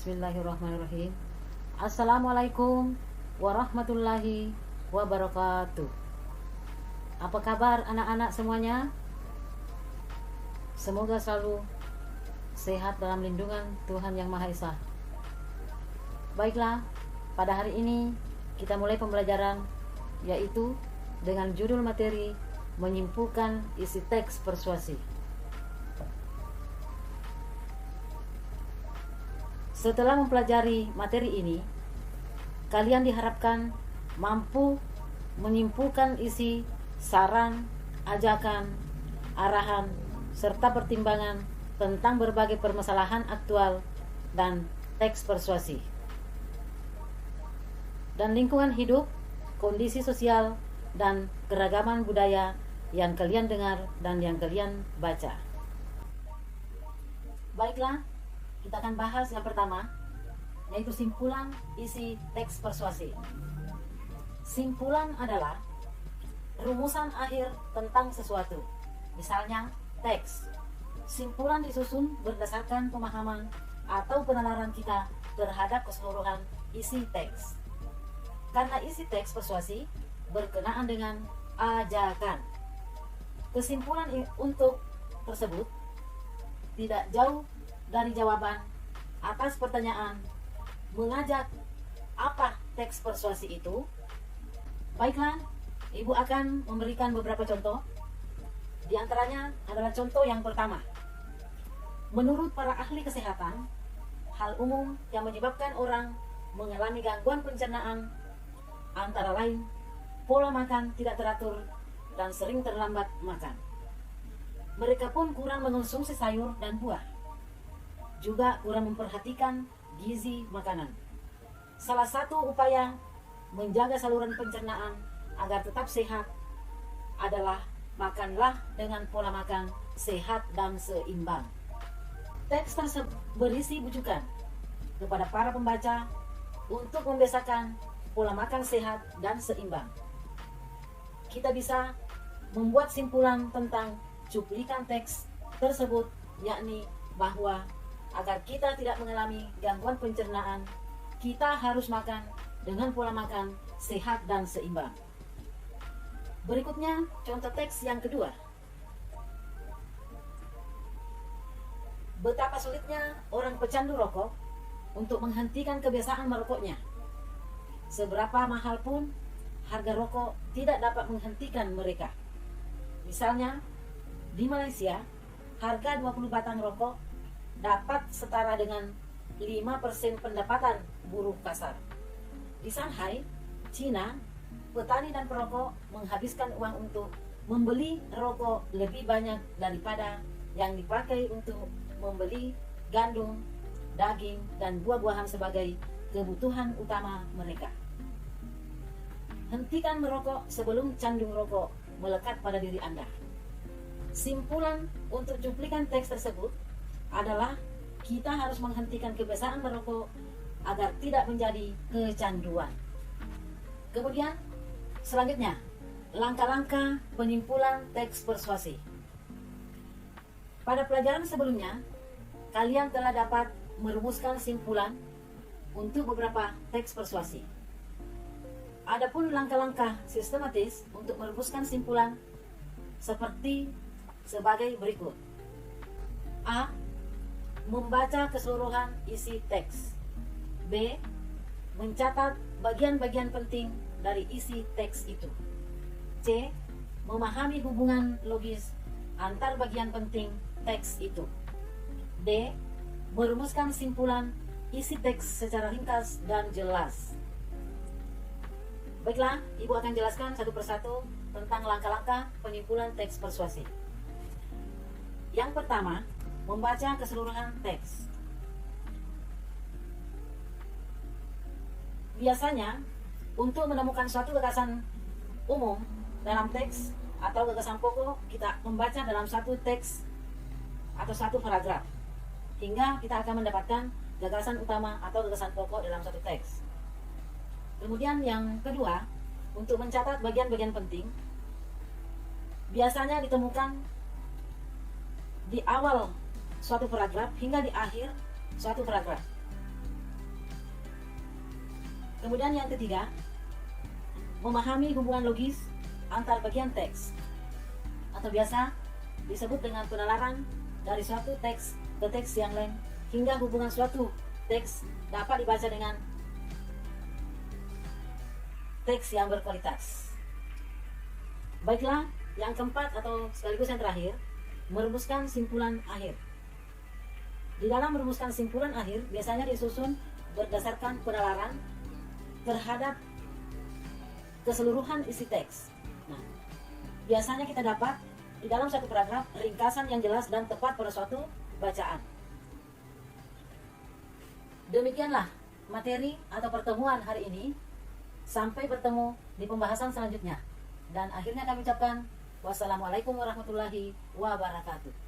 Bismillahirrahmanirrahim. Assalamualaikum warahmatullahi wabarakatuh. Apa kabar anak-anak semuanya? Semoga selalu sehat dalam lindungan Tuhan Yang Maha Esa. Baiklah, pada hari ini kita mulai pembelajaran, yaitu dengan judul materi menyimpulkan isi teks persuasi. Setelah mempelajari materi ini, kalian diharapkan mampu menyimpulkan isi saran, ajakan, arahan, serta pertimbangan tentang berbagai permasalahan aktual dan teks persuasi, dan lingkungan hidup, kondisi sosial, dan keragaman budaya yang kalian dengar dan yang kalian baca. Baiklah, kita akan bahas yang pertama, yaitu simpulan isi teks persuasi. Simpulan adalah rumusan akhir tentang sesuatu. Misalnya, teks. Simpulan disusun berdasarkan pemahaman atau penalaran kita terhadap keseluruhan isi teks. Karena isi teks persuasi berkenaan dengan ajakan, kesimpulan untuk tersebut tidak jauh dari jawaban atas pertanyaan mengajak apa teks persuasi itu. Baiklah, Ibu akan memberikan beberapa contoh. Di antaranya adalah contoh yang pertama. Menurut para ahli kesehatan, hal umum yang menyebabkan orang mengalami gangguan pencernaan antara lain pola makan tidak teratur dan sering terlambat makan. Mereka pun kurang mengonsumsi sayur dan buah, juga kurang memperhatikan gizi makanan. Salah satu upaya menjaga saluran pencernaan agar tetap sehat adalah makanlah dengan pola makan sehat dan seimbang. Teks tersebut berisi bujukan kepada para pembaca untuk membiasakan pola makan sehat dan seimbang. Kita bisa membuat simpulan tentang cuplikan teks tersebut, yakni bahwa agar kita tidak mengalami gangguan pencernaan, kita harus makan dengan pola makan sehat dan seimbang. Berikutnya, contoh teks yang kedua. Betapa sulitnya orang pecandu rokok untuk menghentikan kebiasaan merokoknya. Seberapa mahal pun harga rokok tidak dapat menghentikan mereka. Misalnya, di Malaysia, harga 20 batang rokok dapat setara dengan 5% pendapatan buruh kasar. Di Shanghai, Cina, petani dan perokok menghabiskan uang untuk membeli rokok lebih banyak daripada yang dipakai untuk membeli gandum, daging, dan buah-buahan sebagai kebutuhan utama mereka. Hentikan merokok sebelum candu rokok melekat pada diri Anda. Simpulan untuk cuplikan teks tersebut adalah kita harus menghentikan kebiasaan merokok agar tidak menjadi kecanduan. Kemudian, selanjutnya, langkah-langkah penyimpulan teks persuasi. Pada pelajaran sebelumnya, kalian telah dapat merumuskan simpulan untuk beberapa teks persuasi. Adapun langkah-langkah sistematis untuk merumuskan simpulan seperti sebagai berikut. A. Membaca keseluruhan isi teks. B. Mencatat bagian-bagian penting dari isi teks itu. C. Memahami hubungan logis antar bagian penting teks itu. D. Merumuskan simpulan isi teks secara ringkas dan jelas. Baiklah, Ibu akan jelaskan satu persatu tentang langkah-langkah penyimpulan teks persuasi. Yang pertama, membaca keseluruhan teks. Biasanya, untuk menemukan suatu gagasan umum dalam teks atau gagasan pokok, kita membaca dalam satu teks atau satu paragraf, hingga kita akan mendapatkan gagasan utama atau gagasan pokok dalam satu teks. Kemudian yang kedua, untuk mencatat bagian-bagian penting, biasanya ditemukan di awal suatu paragraf hingga di akhir suatu paragraf. Kemudian yang ketiga, memahami hubungan logis antar bagian teks, atau biasa disebut dengan penalaran dari suatu teks ke teks yang lain, hingga hubungan suatu teks dapat dibaca dengan teks yang berkualitas. Baiklah, yang keempat atau sekaligus yang terakhir, merumuskan simpulan akhir. Di dalam merumuskan simpulan akhir, biasanya disusun berdasarkan penalaran terhadap keseluruhan isi teks. Nah, biasanya kita dapat di dalam satu paragraf ringkasan yang jelas dan tepat pada suatu bacaan. Demikianlah materi atau pertemuan hari ini. Sampai bertemu di pembahasan selanjutnya. Dan akhirnya kami ucapkan wassalamualaikum warahmatullahi wabarakatuh.